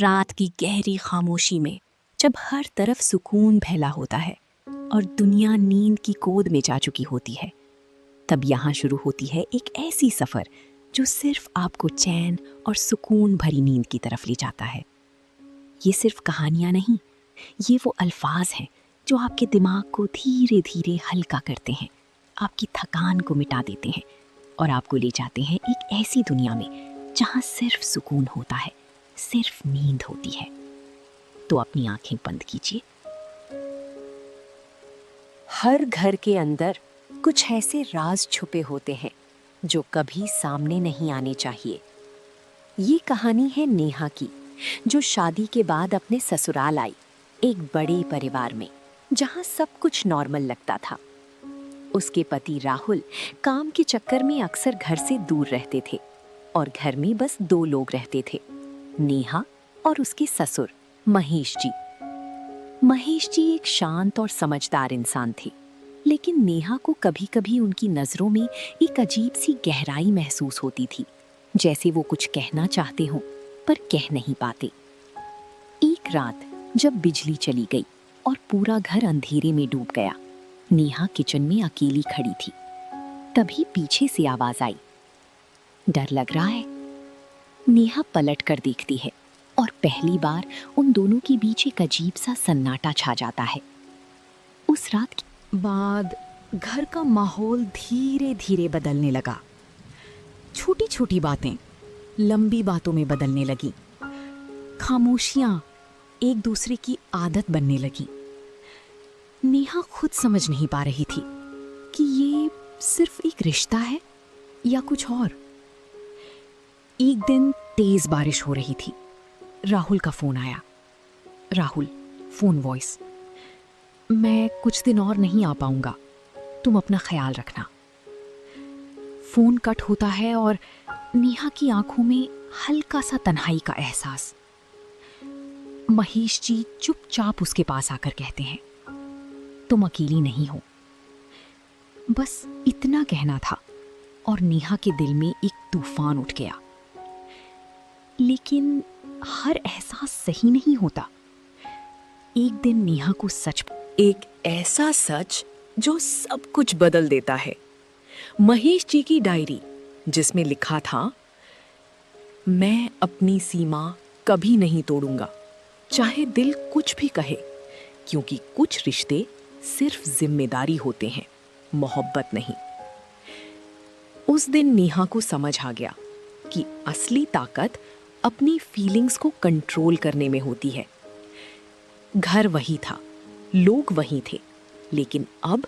रात की गहरी खामोशी में, जब हर तरफ सुकून फैला होता है और दुनिया नींद की गोद में जा चुकी होती है, तब यहाँ शुरू होती है एक ऐसी सफ़र जो सिर्फ आपको चैन और सुकून भरी नींद की तरफ ले जाता है। ये सिर्फ कहानियाँ नहीं, ये वो अल्फाज हैं जो आपके दिमाग को धीरे धीरे हल्का करते हैं, आपकी थकान को मिटा देते हैं और आपको ले जाते हैं एक ऐसी दुनिया में जहाँ सिर्फ सुकून होता है, सिर्फ नींद होती है। तो अपनी आंखें बंद कीजिए। हर घर के अंदर कुछ ऐसे राज छुपे होते हैं जो कभी सामने नहीं आने चाहिए। ये कहानी है नेहा की, जो शादी के बाद अपने ससुराल आई, एक बड़े परिवार में जहां सब कुछ नॉर्मल लगता था। उसके पति राहुल काम के चक्कर में अक्सर घर से दूर रहते थे और घर में बस 2 लोग रहते थे, नेहा और उसके ससुर महेश जी। महेश जी एक शांत और समझदार इंसान थे, लेकिन नेहा को कभी-कभी उनकी नजरों में एक अजीब सी गहराई महसूस होती थी, जैसे वो कुछ कहना चाहते हों पर कह नहीं पाते। एक रात जब बिजली चली गई और पूरा घर अंधेरे में डूब गया, नेहा किचन में अकेली खड़ी थी। तभी पीछे से आवाज आई, डर लग रहा है? नेहा पलट कर देखती है और पहली बार उन दोनों के बीच एक अजीब सा सन्नाटा छा जाता है। उस रात के बाद घर का माहौल धीरे धीरे बदलने लगा। छोटी छोटी बातें लंबी बातों में बदलने लगी। खामोशियां एक दूसरे की आदत बनने लगी। नेहा खुद समझ नहीं पा रही थी कि ये सिर्फ एक रिश्ता है या कुछ और। एक दिन तेज बारिश हो रही थी। राहुल का फोन आया। राहुल, फोन वॉइस, मैं कुछ दिन और नहीं आ पाऊंगा, तुम अपना ख्याल रखना। फोन कट होता है और नेहा की आंखों में हल्का सा तन्हाई का एहसास। महेश जी चुपचाप उसके पास आकर कहते हैं, तुम अकेली नहीं हो। बस इतना कहना था और नेहा के दिल में एक तूफान उठ गया। लेकिन हर एहसास सही नहीं होता। एक दिन नेहा को सच, एक ऐसा सच जो सब कुछ बदल देता है। महेश जी की डायरी, जिसमें लिखा था, मैं अपनी सीमा कभी नहीं तोड़ूंगा, चाहे दिल कुछ भी कहे, क्योंकि कुछ रिश्ते सिर्फ जिम्मेदारी होते हैं, मोहब्बत नहीं। उस दिन नेहा को समझ आ गया कि असली ताकत अपनी फीलिंग्स को कंट्रोल करने में होती है। घर वही था, लोग वही थे, लेकिन अब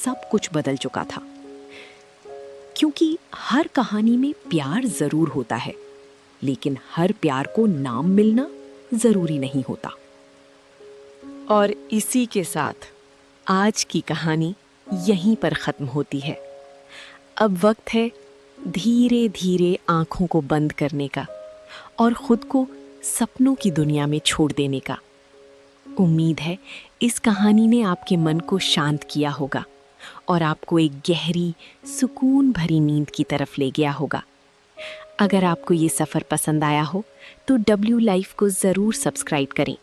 सब कुछ बदल चुका था। क्योंकि हर कहानी में प्यार जरूर होता है, लेकिन हर प्यार को नाम मिलना जरूरी नहीं होता। और इसी के साथ आज की कहानी यहीं पर खत्म होती है। अब वक्त है धीरे धीरे आंखों को बंद करने का और खुद को सपनों की दुनिया में छोड़ देने का। उम्मीद है इस कहानी ने आपके मन को शांत किया होगा और आपको एक गहरी, सुकून भरी नींद की तरफ ले गया होगा। अगर आपको ये सफ़र पसंद आया हो तो W लाइफ को ज़रूर सब्सक्राइब करें।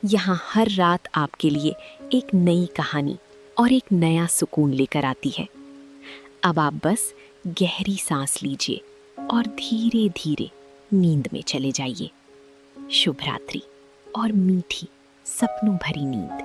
यहाँ हर रात आपके लिए एक नई कहानी और एक नया सुकून लेकर आती है। अब आप बस गहरी सांस लीजिए और धीरे धीरे नींद में चले जाइए। शुभ रात्रि और मीठी सपनों भरी नींद।